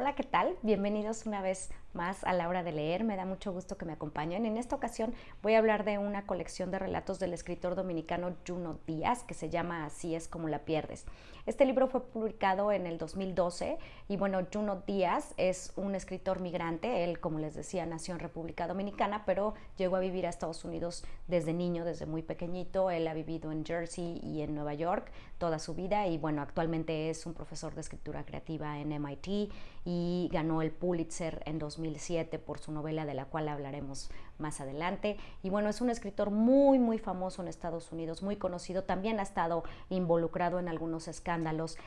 Hola, ¿qué tal? Bienvenidos una vez más a la hora de leer. Me da mucho gusto que me acompañen. En esta ocasión voy a hablar de una colección de relatos del escritor dominicano Junot Díaz que se llama Así es como la pierdes. Este libro fue publicado en el 2012 y bueno, Junot Díaz es un escritor migrante. Él, como les decía, nació en República Dominicana, pero llegó a vivir a Estados Unidos desde niño, desde muy pequeñito. Él ha vivido en Jersey y en Nueva York toda su vida y bueno, actualmente es un profesor de escritura creativa en MIT y ganó el Pulitzer en 2007 por su novela, de la cual hablaremos más adelante. Y bueno, es un escritor muy famoso en Estados Unidos, muy conocido. También ha estado involucrado en algunos escándalos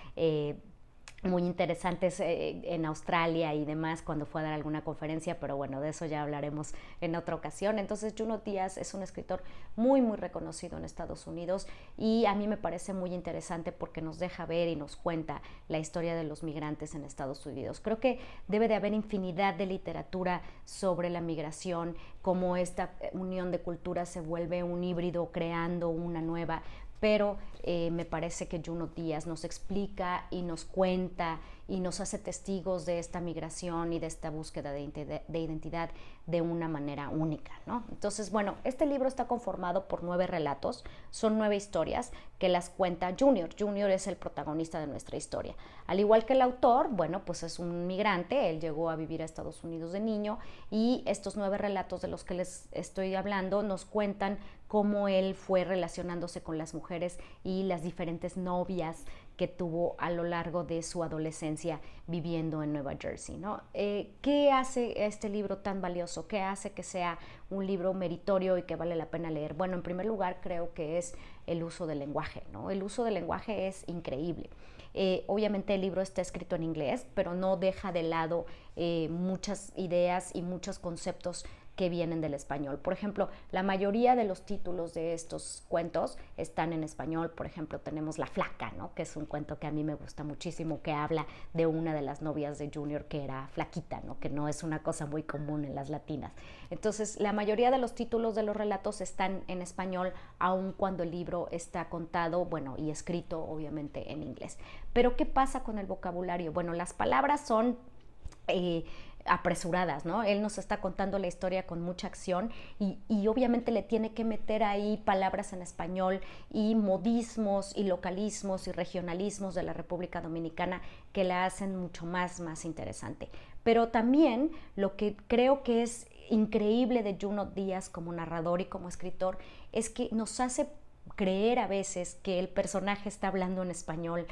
muy interesantes en Australia y demás cuando fue a dar alguna conferencia, pero bueno, de eso ya hablaremos en otra ocasión. Entonces, Junot Díaz es un escritor muy reconocido en Estados Unidos y a mí me parece muy interesante porque nos deja ver y nos cuenta la historia de los migrantes en Estados Unidos. Creo que debe de haber infinidad de literatura sobre la migración, cómo esta unión de culturas se vuelve un híbrido creando una nueva, pero me parece que Junot Díaz nos explica y nos cuenta y nos hace testigos de esta migración y de esta búsqueda de identidad de una manera única, ¿no? Entonces, bueno, este libro está conformado por 9 relatos, son 9 historias que las cuenta Junior. Junior es el protagonista de nuestra historia. Al igual que el autor, bueno, pues es un migrante, él llegó a vivir a Estados Unidos de niño y estos 9 relatos de los que les estoy hablando nos cuentan cómo él fue relacionándose con las mujeres y las diferentes novias que tuvo a lo largo de su adolescencia viviendo en Nueva Jersey, ¿no? ¿Qué hace este libro tan valioso? ¿Qué hace que sea un libro meritorio y que vale la pena leer? Bueno, en primer lugar creo que es el uso del lenguaje, ¿no? El uso del lenguaje es increíble. Obviamente el libro está escrito en inglés, pero no deja de lado muchas ideas y muchos conceptos que vienen del español. Por ejemplo, la mayoría de los títulos de estos cuentos están en español. Por ejemplo, tenemos La Flaca, ¿no? Que es un cuento que a mí me gusta muchísimo, que habla de una de las novias de Junior que era flaquita, ¿no? Que no es una cosa muy común en las latinas. Entonces, la mayoría de los títulos de los relatos están en español, aun cuando el libro está contado, bueno, y escrito obviamente en inglés. Pero, ¿qué pasa con el vocabulario? Bueno, las palabras son apresuradas, ¿no? Él nos está contando la historia con mucha acción y obviamente le tiene que meter ahí palabras en español y modismos y localismos y regionalismos de la República Dominicana que la hacen mucho más interesante. Pero también lo que creo que es increíble de Junot Díaz como narrador y como escritor es que nos hace creer a veces que el personaje está hablando en español,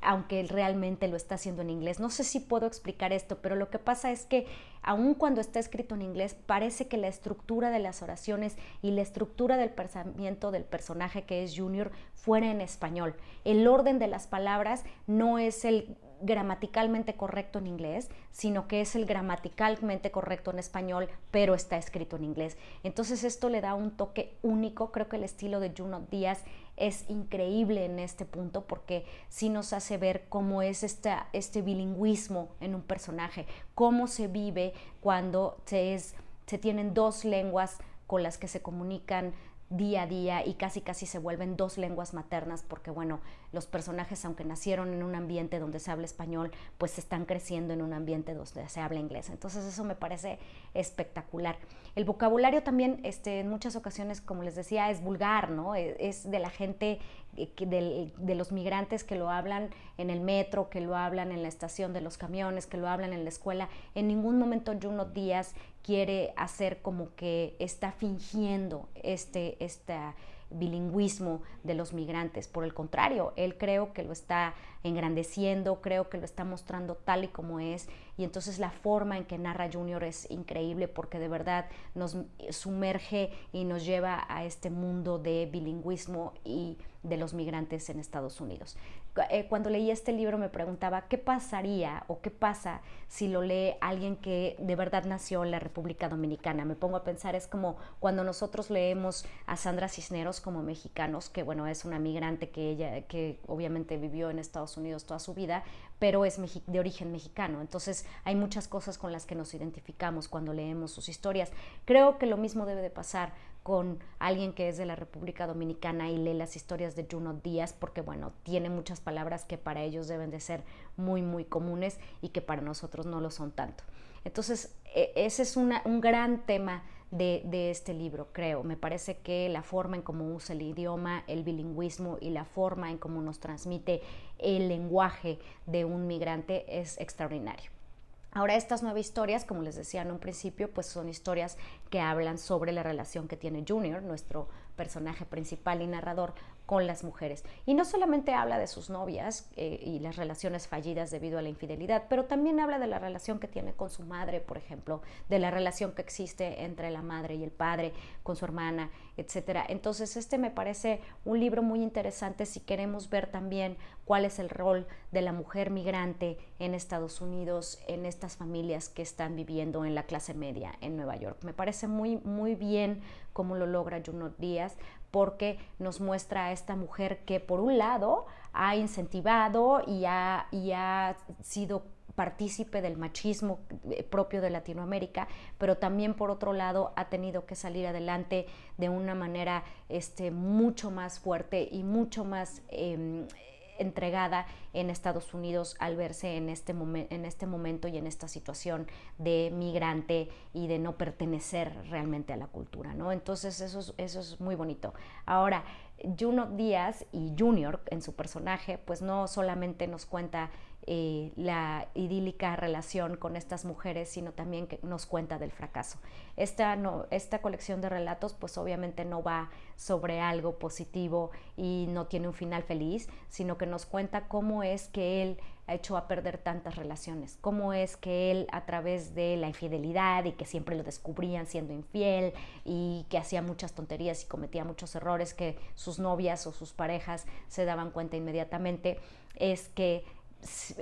aunque él realmente lo está haciendo en inglés. No sé si puedo explicar esto, pero lo que pasa es que aun cuando está escrito en inglés, parece que la estructura de las oraciones y la estructura del pensamiento del personaje que es Junior fuera en español. El orden de las palabras no es el gramaticalmente correcto en inglés, sino que es el gramaticalmente correcto en español, pero está escrito en inglés. Entonces esto le da un toque único. Creo que el estilo de Junot Díaz es increíble en este punto porque sí nos hace ver cómo es este bilingüismo en un personaje, cómo se vive cuando se tienen dos lenguas con las que se comunican día a día y casi se vuelven dos lenguas maternas porque bueno, los personajes aunque nacieron en un ambiente donde se habla español, pues están creciendo en un ambiente donde se habla inglés. Entonces eso me parece espectacular. El vocabulario también en muchas ocasiones, como les decía, es vulgar, ¿no? Es de la gente, de los migrantes que lo hablan en el metro, que lo hablan en la estación de los camiones, que lo hablan en la escuela. En ningún momento Junot Díaz quiere hacer como que está fingiendo este bilingüismo de los migrantes. Por el contrario, él creo que lo está engrandeciendo, creo que lo está mostrando tal y como es, y entonces la forma en que narra Junior es increíble porque de verdad nos sumerge y nos lleva a este mundo de bilingüismo y de los migrantes en Estados Unidos. Cuando leí este libro me preguntaba qué pasaría o qué pasa si lo lee alguien que de verdad nació en la República Dominicana. Me pongo a pensar, es como cuando nosotros leemos a Sandra Cisneros como mexicanos, que bueno, es una migrante que obviamente vivió en Estados Unidos toda su vida, pero es de origen mexicano. Entonces hay muchas cosas con las que nos identificamos cuando leemos sus historias. Creo que lo mismo debe de pasar con alguien que es de la República Dominicana y lee las historias de Junot Díaz, porque bueno, tiene muchas palabras que para ellos deben de ser muy, muy comunes y que para nosotros no lo son tanto. Entonces, ese es un gran tema de este libro, creo. Me parece que la forma en cómo usa el idioma, el bilingüismo y la forma en cómo nos transmite el lenguaje de un migrante es extraordinario. Ahora, estas 9 historias, como les decía en un principio, pues son historias que hablan sobre la relación que tiene Junior, nuestro personaje principal y narrador, con las mujeres. Y no solamente habla de sus novias y las relaciones fallidas debido a la infidelidad, pero también habla de la relación que tiene con su madre, por ejemplo, de la relación que existe entre la madre y el padre, con su hermana, etcétera. Entonces, este me parece un libro muy interesante si queremos ver también cuál es el rol de la mujer migrante en Estados Unidos, en estas familias que están viviendo en la clase media en Nueva York. Me parece muy, muy bien cómo lo logra Junot Díaz, porque nos muestra a esta mujer que por un lado ha incentivado y ha sido partícipe del machismo propio de Latinoamérica, pero también por otro lado ha tenido que salir adelante de una manera mucho más fuerte y mucho más entregada en Estados Unidos al verse en este momento y en esta situación de migrante y de no pertenecer realmente a la cultura, ¿no? Entonces eso es muy bonito. Ahora, Junot Díaz y Junior en su personaje pues no solamente nos cuenta la idílica relación con estas mujeres, sino también que nos cuenta del fracaso. Esta colección de relatos pues obviamente no va sobre algo positivo y no tiene un final feliz, sino que nos cuenta cómo es que él ha hecho a perder tantas relaciones, cómo es que él a través de la infidelidad y que siempre lo descubrían siendo infiel y que hacía muchas tonterías y cometía muchos errores que sus novias o sus parejas se daban cuenta inmediatamente, es que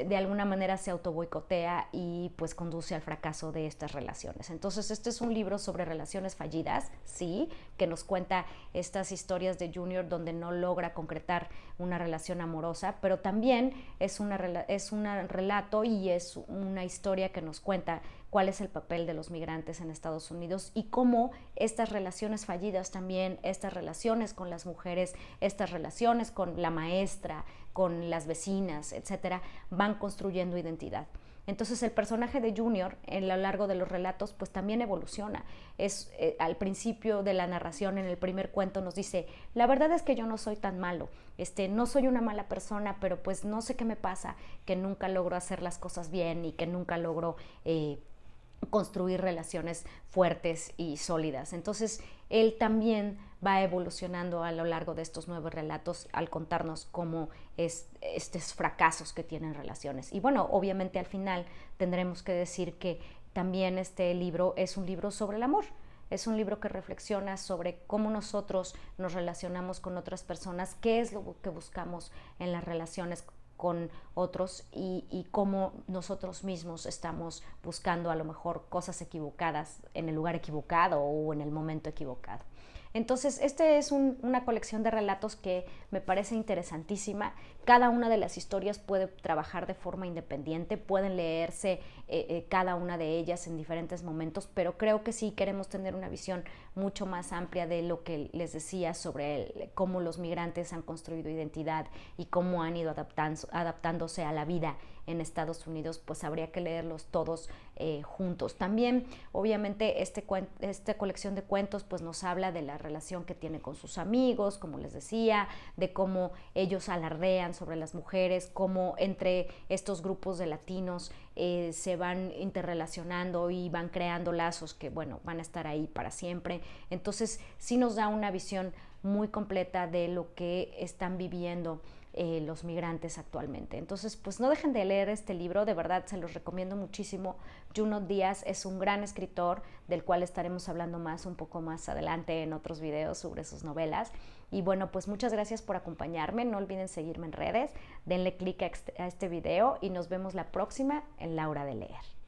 de alguna manera se autoboicotea y pues conduce al fracaso de estas relaciones. Entonces este es un libro sobre relaciones fallidas, sí, que nos cuenta estas historias de Junior donde no logra concretar una relación amorosa, pero también es un relato y es una historia que nos cuenta cuál es el papel de los migrantes en Estados Unidos y cómo estas relaciones fallidas también, estas relaciones con las mujeres, estas relaciones con la maestra, con las vecinas, etcétera, van construyendo identidad. Entonces el personaje de Junior en lo largo de los relatos pues también evoluciona. Al principio de la narración, en el primer cuento nos dice, la verdad es que yo no soy tan malo, no soy una mala persona, pero pues no sé qué me pasa, que nunca logro hacer las cosas bien y que nunca logro construir relaciones fuertes y sólidas. Entonces él también va evolucionando a lo largo de estos 9 relatos al contarnos cómo es estos fracasos que tienen relaciones. Y bueno, obviamente al final tendremos que decir que también este libro es un libro sobre el amor. Es un libro que reflexiona sobre cómo nosotros nos relacionamos con otras personas, qué es lo que buscamos en las relaciones con otros y cómo nosotros mismos estamos buscando a lo mejor cosas equivocadas en el lugar equivocado o en el momento equivocado. Entonces, es una colección de relatos que me parece interesantísima. Cada una de las historias puede trabajar de forma independiente, pueden leerse cada una de ellas en diferentes momentos, pero creo que sí queremos tener una visión mucho más amplia de lo que les decía sobre cómo los migrantes han construido identidad y cómo han ido adaptándose a la vida en Estados Unidos, pues habría que leerlos todos juntos. También, obviamente, esta colección de cuentos pues nos habla de la relación que tiene con sus amigos, como les decía, de cómo ellos alardean sobre las mujeres, cómo entre estos grupos de latinos se van interrelacionando y van creando lazos que, bueno, van a estar ahí para siempre. Entonces, sí nos da una visión muy completa de lo que están viviendo los migrantes actualmente. Entonces, pues no dejen de leer este libro, de verdad se los recomiendo muchísimo. Junot Díaz es un gran escritor del cual estaremos hablando un poco más adelante en otros videos sobre sus novelas. Y bueno, pues muchas gracias por acompañarme, no olviden seguirme en redes, denle click a este video y nos vemos la próxima en La Hora de Leer.